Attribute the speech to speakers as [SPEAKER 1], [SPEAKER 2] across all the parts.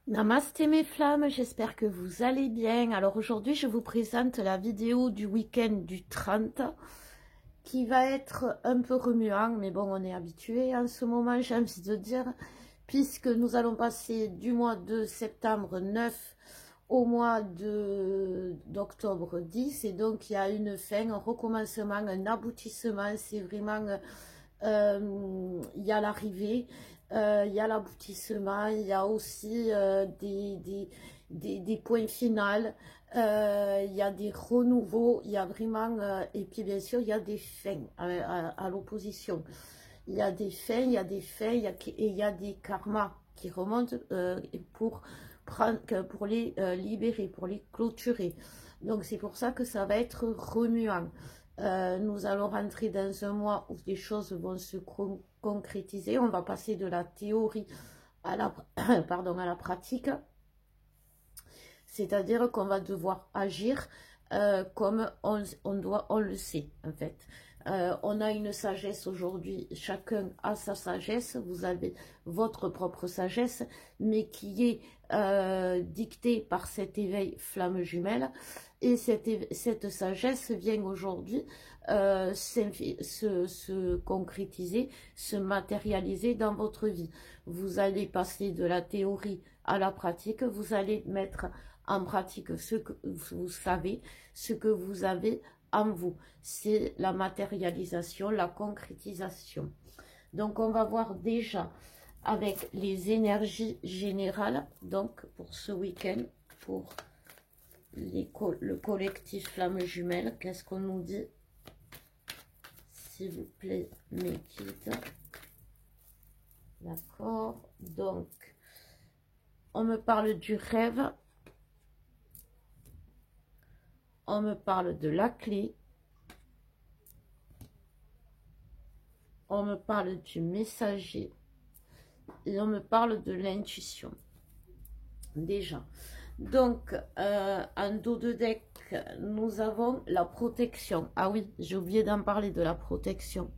[SPEAKER 1] Namasté mes flammes, j'espère que vous allez bien. Alors aujourd'hui, je vous présente la vidéo du week-end du 30 qui va être un peu remuant, mais bon, on est habitué en ce moment, j'ai envie de dire, puisque nous allons passer du mois de septembre 9 au mois d'octobre 10, et donc il y a une fin, un recommencement, un aboutissement, c'est vraiment, il y a l'arrivée, il y a l'aboutissement, il y a aussi des points finaux, il y a des renouveaux, il y a vraiment, et puis bien sûr, il y a des fins à l'opposition. Il y a des fins, il y a des fins, et il y a des karmas qui remontent pour les libérer, pour les clôturer. Donc c'est pour ça que ça va être remuant. Nous allons rentrer dans un mois où les choses vont se concrétiser. On va passer de la théorie à la, pardon, à la pratique. C'est-à-dire qu'on va devoir agir comme on le sait, en fait. On a une sagesse aujourd'hui, chacun a sa sagesse, vous avez votre propre sagesse, mais qui est dictée par cet éveil flamme jumelle. Et cette sagesse vient aujourd'hui se concrétiser, se matérialiser dans votre vie. Vous allez passer de la théorie à la pratique, vous allez mettre en pratique ce que vous savez, ce que vous avez en vous. C'est la matérialisation, la concrétisation. Donc on va voir déjà avec les énergies générales, donc pour ce week-end, pour le collectif Flamme Jumelle. Qu'est-ce qu'on nous dit, s'il vous plaît, mes guides? D'accord, donc on me parle du rêve, on me parle de la clé, on me parle du messager et on me parle de l'intuition. Déjà. Donc, en dos de deck, nous avons la protection. Ah oui, j'ai oublié d'en parler de la protection.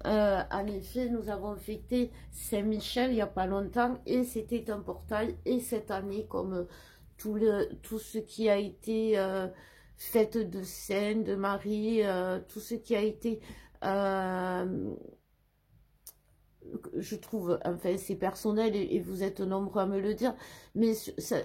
[SPEAKER 1] En effet, nous avons fêté Saint-Michel il n'y a pas longtemps et c'était un portail. Et cette année, comme tout ce qui a été fête de Saint, de Marie, tout ce qui a été... je trouve, enfin c'est personnel et vous êtes nombreux à me le dire, mais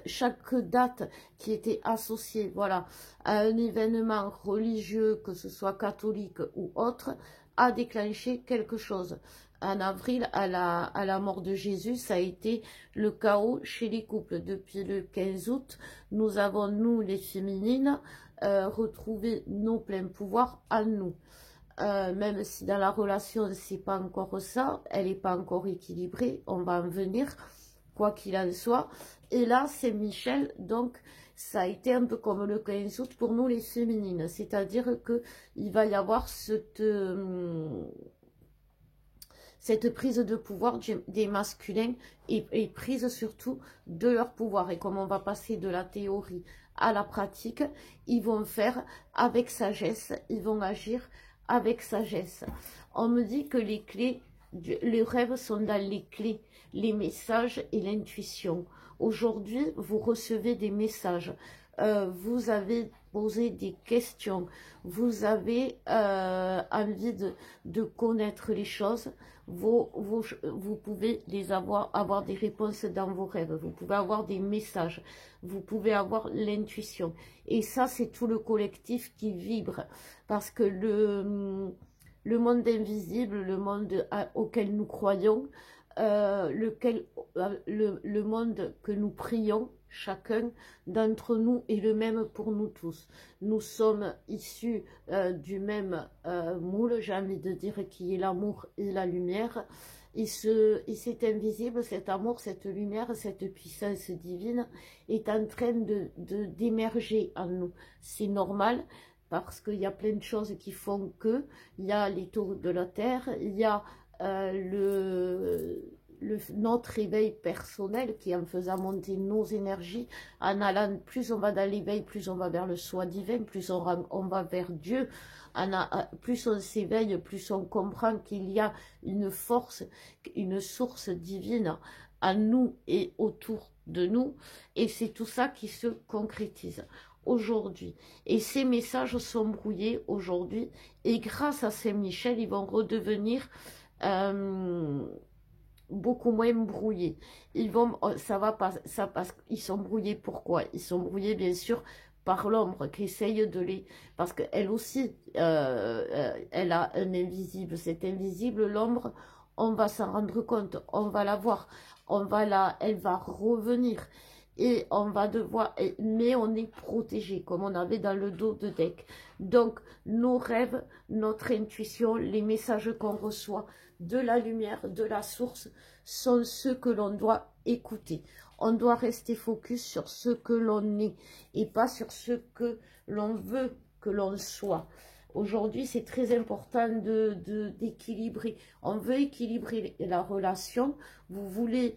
[SPEAKER 1] chaque date qui était associée, voilà, à un événement religieux, que ce soit catholique ou autre, a déclenché quelque chose. En avril, à la mort de Jésus, ça a été le chaos chez les couples. Depuis le 15 août, nous avons, nous les féminines, retrouvé nos pleins pouvoirs à nous. Même si dans la relation c'est pas encore ça, elle n'est pas encore équilibrée, on va en venir, quoi qu'il en soit. Et là c'est Michel, donc ça a été un peu comme le 15 août pour nous les féminines, c'est-à-dire que il va y avoir cette prise de pouvoir des masculins et prise surtout de leur pouvoir. Et comme on va passer de la théorie à la pratique, ils vont faire avec sagesse, ils vont agir avec sagesse. On me dit que les clés, les rêves sont dans les clés, les messages et l'intuition. Aujourd'hui, vous recevez des messages. Vous avez posé des questions. Vous avez envie de connaître les choses. Vous pouvez avoir des réponses dans vos rêves. Vous pouvez avoir des messages. Vous pouvez avoir l'intuition. Et ça, c'est tout le collectif qui vibre. Parce que le monde invisible, le monde auquel nous croyons, le monde que nous prions, chacun d'entre nous est le même pour nous tous. Nous sommes issus du même moule, j'ai envie de dire, qui est l'amour et la lumière. Et c'est invisible, cet amour, cette lumière, cette puissance divine est en train d'émerger en nous. C'est normal, parce qu'il y a plein de choses qui font que, il y a les taux de la Terre, il y a notre éveil personnel qui, en faisant monter nos énergies, en allant, plus on va dans l'éveil, plus on va vers le soi divin, plus on va vers Dieu, plus on s'éveille, plus on comprend qu'il y a une force, une source divine à nous et autour de nous. Et c'est tout ça qui se concrétise aujourd'hui. Et ces messages sont brouillés aujourd'hui. Et grâce à Saint-Michel, ils vont redevenir beaucoup moins brouillés. Ils vont, ça va pas, ça parce qu'ils sont brouillés. Pourquoi? Ils sont brouillés, bien sûr, par l'ombre qui essaye de les... Parce qu'elle aussi, elle a un invisible. Cet invisible, l'ombre, on va s'en rendre compte, on va la voir, elle va revenir. Et on va devoir... Mais on est protégé, comme on avait dans le dos de deck. Donc, nos rêves, notre intuition, les messages qu'on reçoit de la lumière, de la source, sont ceux que l'on doit écouter. On doit rester focus sur ce que l'on est et pas sur ce que l'on veut que l'on soit. Aujourd'hui, c'est très important d'équilibrer. On veut équilibrer la relation. Vous voulez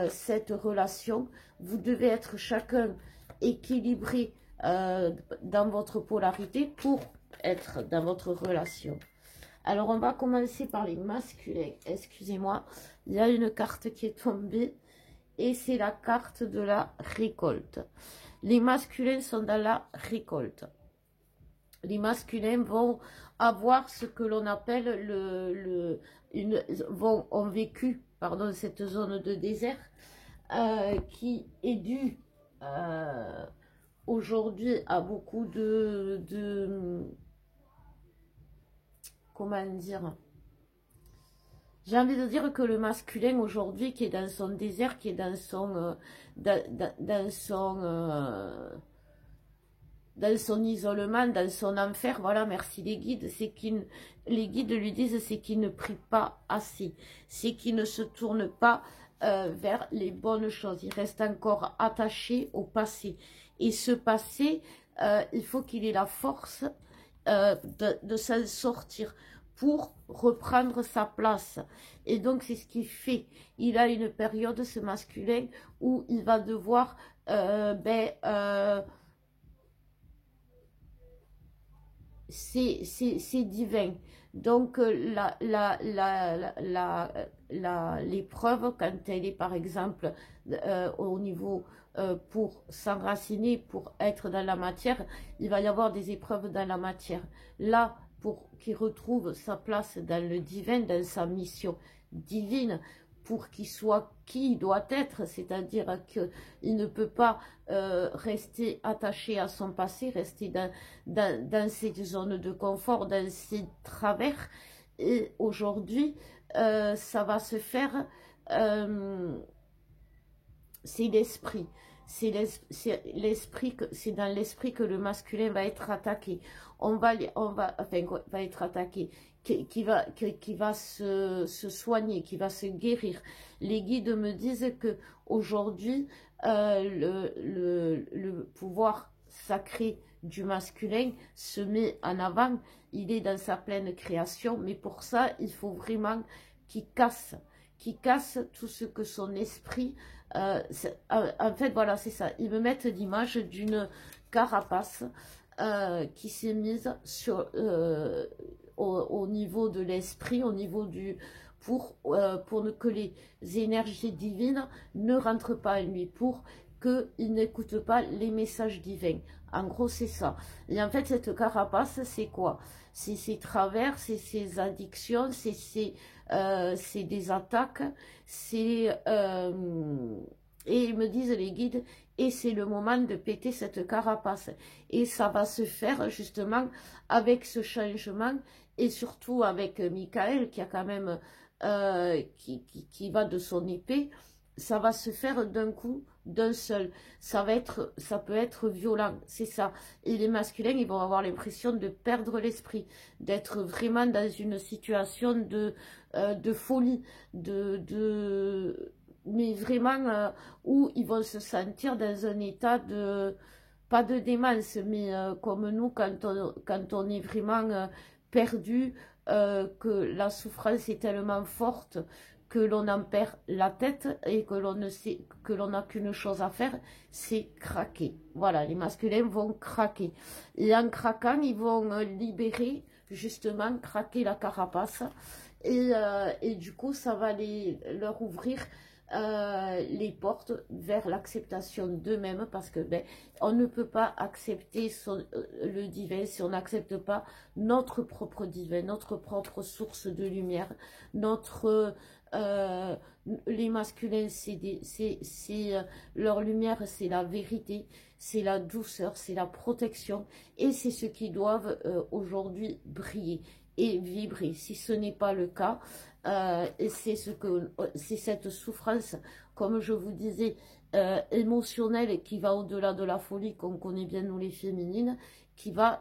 [SPEAKER 1] cette relation. Vous devez être chacun équilibré dans votre polarité pour être dans votre relation. Alors, on va commencer par les masculins. Excusez-moi, il y a une carte qui est tombée et c'est la carte de la récolte. Les masculins sont dans la récolte. Les masculins vont avoir ce que l'on appelle ont vécu, pardon, cette zone de désert qui est due aujourd'hui à beaucoup comment dire, j'ai envie de dire que le masculin aujourd'hui qui est dans son désert, qui est dans son isolement, dans son enfer, voilà, merci les guides, les guides lui disent c'est qu'il ne prie pas assez, c'est qu'il ne se tourne pas vers les bonnes choses, il reste encore attaché au passé. Et ce passé, il faut qu'il ait la force de s'en sortir pour reprendre sa place. Et donc c'est ce qu'il fait. Il a une période, ce masculin, où il va devoir c'est divin. Donc l'épreuve, quand elle est par exemple au niveau pour s'enraciner, pour être dans la matière, il va y avoir des épreuves dans la matière. Là, pour qu'il retrouve sa place dans le divin, dans sa mission divine, pour qu'il soit qui il doit être, c'est-à-dire qu'il ne peut pas rester attaché à son passé, rester dans ses zones de confort, dans ses travers. Et aujourd'hui, ça va se faire, c'est l'esprit. C'est dans l'esprit que le masculin va être attaqué. Va être attaqué, qui va se soigner, qui va se guérir. Les guides me disent que aujourd'hui, le pouvoir sacré du masculin se met en avant. Il est dans sa pleine création, mais pour ça, il faut vraiment qu'il casse tout ce que son esprit... en fait, voilà, c'est ça. Ils me mettent l'image d'une carapace qui s'est mise sur, au niveau de l'esprit, au niveau du... pour que les énergies divines ne rentrent pas en lui, pour qu'il n'écoute pas les messages divins. En gros, c'est ça. Et en fait, cette carapace, c'est quoi? C'est ses travers, c'est ses addictions, c'est des attaques, et ils me disent les guides, et c'est le moment de péter cette carapace. Et ça va se faire justement avec ce changement, et surtout avec Michael qui a quand même, qui va de son épée. Ça va se faire d'un coup, d'un seul. Ça peut être violent, c'est ça. Et les masculins, ils vont avoir l'impression de perdre l'esprit, d'être vraiment dans une situation de folie, mais vraiment où ils vont se sentir dans un état de, pas de démence, mais comme nous, quand on est vraiment perdu, que la souffrance est tellement forte, que l'on en perd la tête et que l'on ne sait, que l'on n'a qu'une chose à faire, c'est craquer. Voilà, les masculins vont craquer. Et en craquant, ils vont libérer, justement, craquer la carapace. Et du coup, ça va leur ouvrir les porte vers l'acceptation d'eux-mêmes, parce que on ne peut pas accepter le divin si on n'accepte pas notre propre divin, notre propre source de lumière, notre les masculins, leur lumière, c'est la vérité, c'est la douceur, c'est la protection, et c'est ce qui doivent aujourd'hui briller et vibrer. Si ce n'est pas le cas, c'est cette souffrance, comme je vous disais, émotionnelle, qui va au-delà de la folie qu'on connaît bien nous les féminines, qui va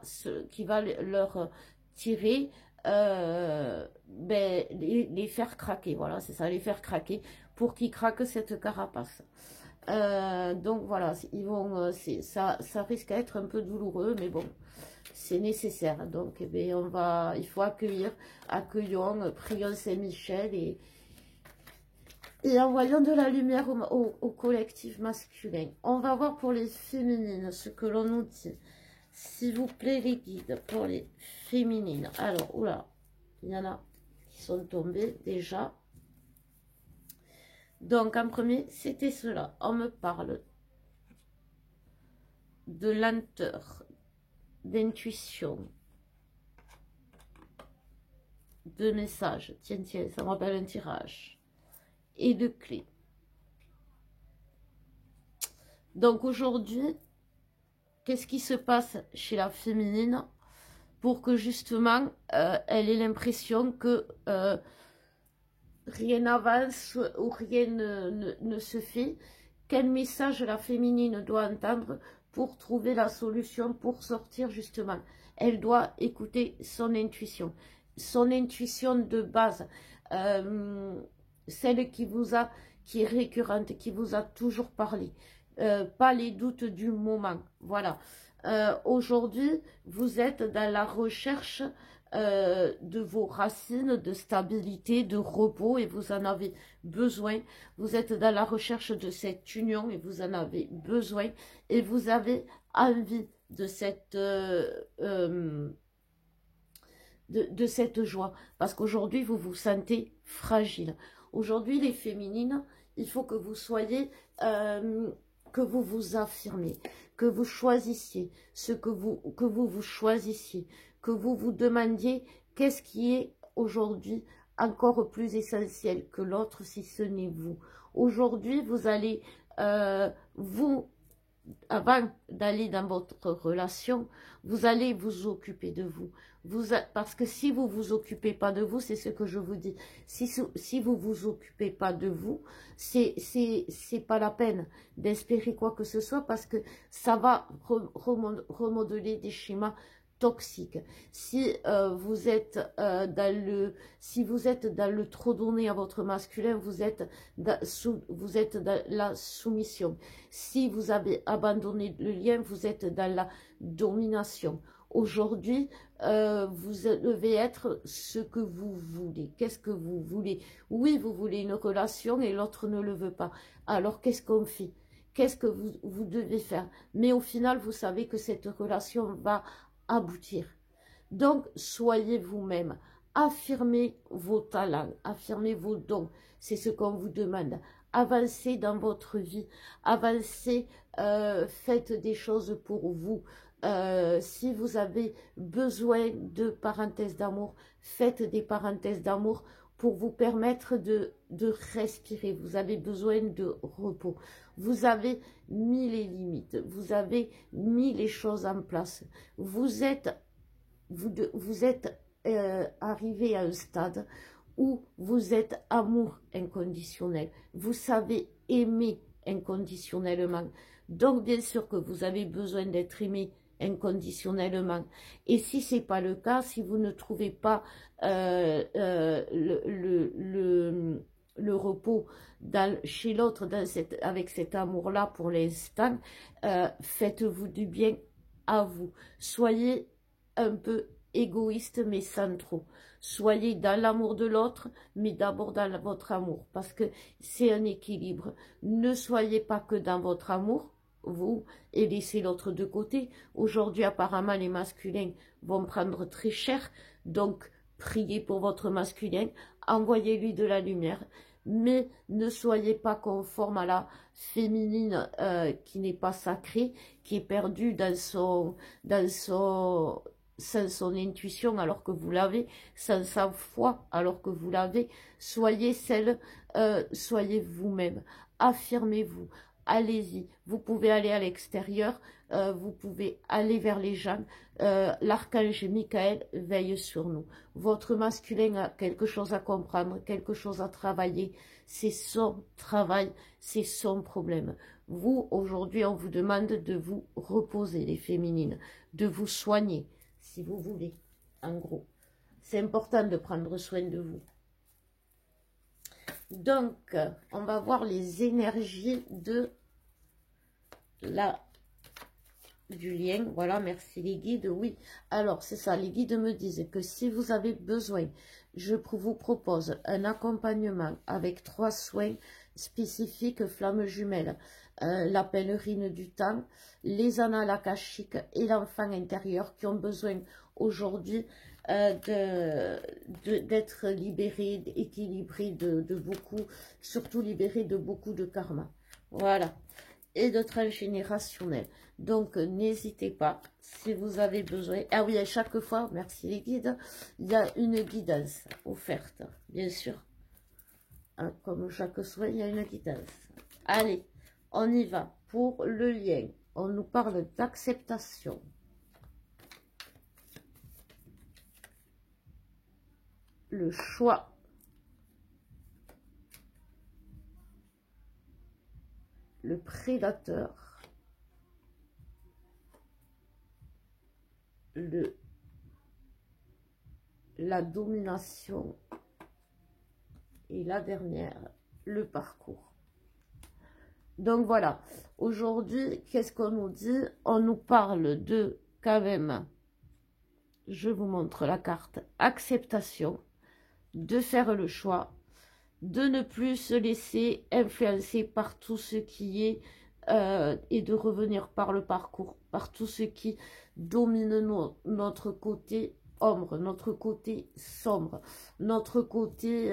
[SPEAKER 1] leur tirer, les faire craquer. Voilà, c'est ça, les faire craquer pour qu'ils craquent cette carapace. Donc voilà, ça risque d'être un peu douloureux, mais bon, c'est nécessaire. Donc il faut accueillons, prions Saint-Michel et envoyons de la lumière au collectif masculin. On va voir pour les féminines ce que l'on nous dit. S'il vous plaît, les guides pour les féminines. Alors, oula, il y en a qui sont tombés déjà. Donc, en premier, c'était cela. On me parle de lenteur, d'intuition, de message. Tiens, ça me rappelle un tirage. Et de clés. Donc, aujourd'hui, qu'est-ce qui se passe chez la féminine pour que justement elle ait l'impression que rien n'avance ou rien ne se fait? Quel message la féminine doit entendre pour trouver la solution, pour sortir justement? Elle doit écouter son intuition de base, celle qui est récurrente, qui vous a toujours parlé. Pas les doutes du moment, voilà. Aujourd'hui, vous êtes dans la recherche de vos racines, de stabilité, de repos, et vous en avez besoin. Vous êtes dans la recherche de cette union, et vous en avez besoin, et vous avez envie de cette joie, parce qu'aujourd'hui, vous vous sentez fragile. Aujourd'hui, les féminines, il faut que vous soyez... que vous vous affirmez, que vous choisissiez ce que vous choisissiez, que vous vous demandiez qu'est-ce qui est aujourd'hui encore plus essentiel que l'autre si ce n'est vous. Aujourd'hui, vous allez, avant d'aller dans votre relation, vous allez vous occuper de vous. Parce que si vous vous occupez pas de vous, c'est ce que je vous dis. Si vous vous occupez pas de vous, c'est pas la peine d'espérer quoi que ce soit, parce que ça va remodeler des schémas toxiques. Si vous êtes dans le trop donné à votre masculin, vous êtes dans la soumission. Si vous avez abandonné le lien, vous êtes dans la domination. Aujourd'hui, vous devez être ce que vous voulez. Qu'est-ce que vous voulez? Oui, vous voulez une relation et l'autre ne le veut pas. Alors, qu'est-ce qu'on fait? Qu'est-ce que vous devez faire? Mais au final, vous savez que cette relation va aboutir. Donc, soyez vous-même. Affirmez vos talents, affirmez vos dons. C'est ce qu'on vous demande. Avancez dans votre vie. Avancez, faites des choses pour vous. Si vous avez besoin de parenthèses d'amour, faites des parenthèses d'amour pour vous permettre de respirer. Vous avez besoin de repos. Vous avez mis les limites, vous avez mis les choses en place. Vous êtes arrivé à un stade où vous êtes amour inconditionnel. Vous savez aimer inconditionnellement. Donc, bien sûr que vous avez besoin d'être aimé inconditionnellement. Et si ce n'est pas le cas, si vous ne trouvez pas le repos chez l'autre avec cet amour-là pour l'instant, faites-vous du bien à vous. Soyez un peu égoïste, mais sans trop. Soyez dans l'amour de l'autre, mais d'abord dans votre amour, parce que c'est un équilibre. Ne soyez pas que dans votre amour, vous, et laissez l'autre de côté. Aujourd'hui, apparemment, les masculins vont prendre très cher, donc priez pour votre masculin, envoyez-lui de la lumière, mais ne soyez pas conforme à la féminine qui n'est pas sacrée, qui est perdue sans son intuition alors que vous l'avez, sans sa foi alors que vous l'avez. Soyez soyez vous-même, affirmez-vous, allez-y. Vous pouvez aller à l'extérieur, vous pouvez aller vers les gens. L'archange Michael veille sur nous. Votre masculin a quelque chose à comprendre, quelque chose à travailler. C'est son travail, c'est son problème. Vous, aujourd'hui, on vous demande de vous reposer, les féminines, de vous soigner, si vous voulez, en gros. C'est important de prendre soin de vous. Donc, on va voir les énergies du lien. Voilà, merci les guides. Oui, alors c'est ça, les guides me disent que si vous avez besoin, je vous propose un accompagnement avec 3 soins spécifiques, flammes jumelles, la pèlerine du temps, les annales akashiques et l'enfant intérieur qui ont besoin aujourd'hui d'être libérés, équilibrés de beaucoup, surtout libérés de beaucoup de karma. Voilà, et de transgénérationnel. Donc, n'hésitez pas, si vous avez besoin. Ah oui, à chaque fois, merci les guides, il y a une guidance offerte, bien sûr. Hein, comme chaque soin, il y a une guidance. Allez, on y va. Pour le lien, on nous parle d'acceptation. Le choix. Le prédateur. La domination. Et la dernière, le parcours. Donc voilà, aujourd'hui, qu'est-ce qu'on nous dit? On nous parle de, quand même, je vous montre la carte, acceptation, de faire le choix, de ne plus se laisser influencer par tout ce qui est, et de revenir par le parcours, par tout ce qui domine notre côté ombre, notre côté sombre, notre côté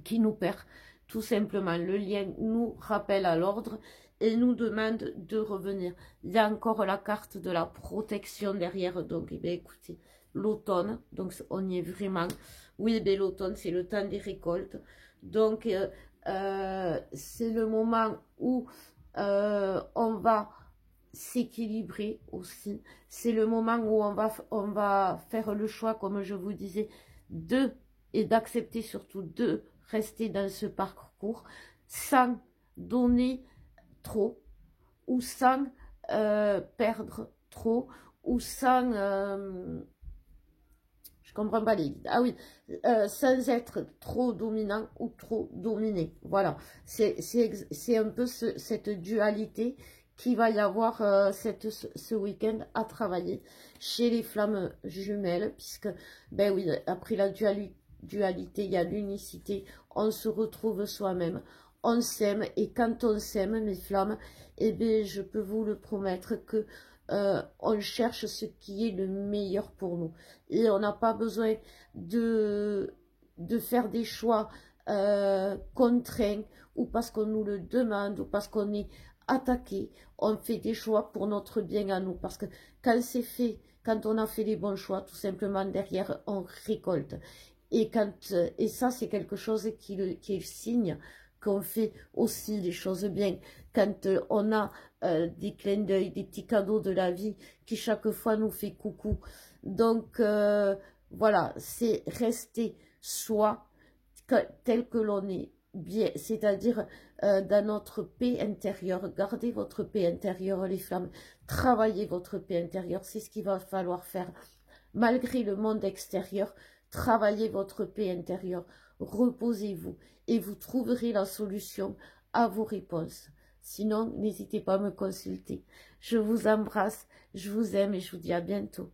[SPEAKER 1] qui nous perd. Tout simplement, le lien nous rappelle à l'ordre et nous demande de revenir. Il y a encore la carte de la protection derrière. Donc, eh bien, écoutez, l'automne, donc on y est vraiment. Oui, eh l'automne, c'est le temps des récoltes. Donc, c'est le moment où on va s'équilibrer aussi. C'est le moment où on va faire le choix, comme je vous disais, et d'accepter surtout de rester dans ce parcours sans donner trop ou sans perdre trop ou sans je comprends pas les guides. Ah oui, sans être trop dominant ou trop dominé. Voilà, c'est un peu cette dualité qu'il va y avoir ce week-end à travailler chez les flammes jumelles, puisque, ben oui, après la dualité, il y a l'unicité, on se retrouve soi-même, on s'aime, et quand on s'aime, mes flammes, eh bien, je peux vous le promettre que on cherche ce qui est le meilleur pour nous. Et on n'a pas besoin de faire des choix contraints, ou parce qu'on nous le demande, ou parce qu'on est attaqué. On fait des choix pour notre bien à nous. Parce que quand c'est fait, quand on a fait les bons choix, tout simplement derrière, on récolte. Et ça, c'est quelque chose qui est signe qu'on fait aussi les choses bien. Quand on a des clins d'œil, des petits cadeaux de la vie qui chaque fois nous fait coucou. Donc voilà, c'est rester soi tel que l'on est, bien, c'est-à-dire dans notre paix intérieure. Gardez votre paix intérieure, les flammes. Travaillez votre paix intérieure, c'est ce qu'il va falloir faire. Malgré le monde extérieur, travaillez votre paix intérieure. Reposez-vous et vous trouverez la solution à vos réponses. Sinon, n'hésitez pas à me consulter. Je vous embrasse, je vous aime et je vous dis à bientôt.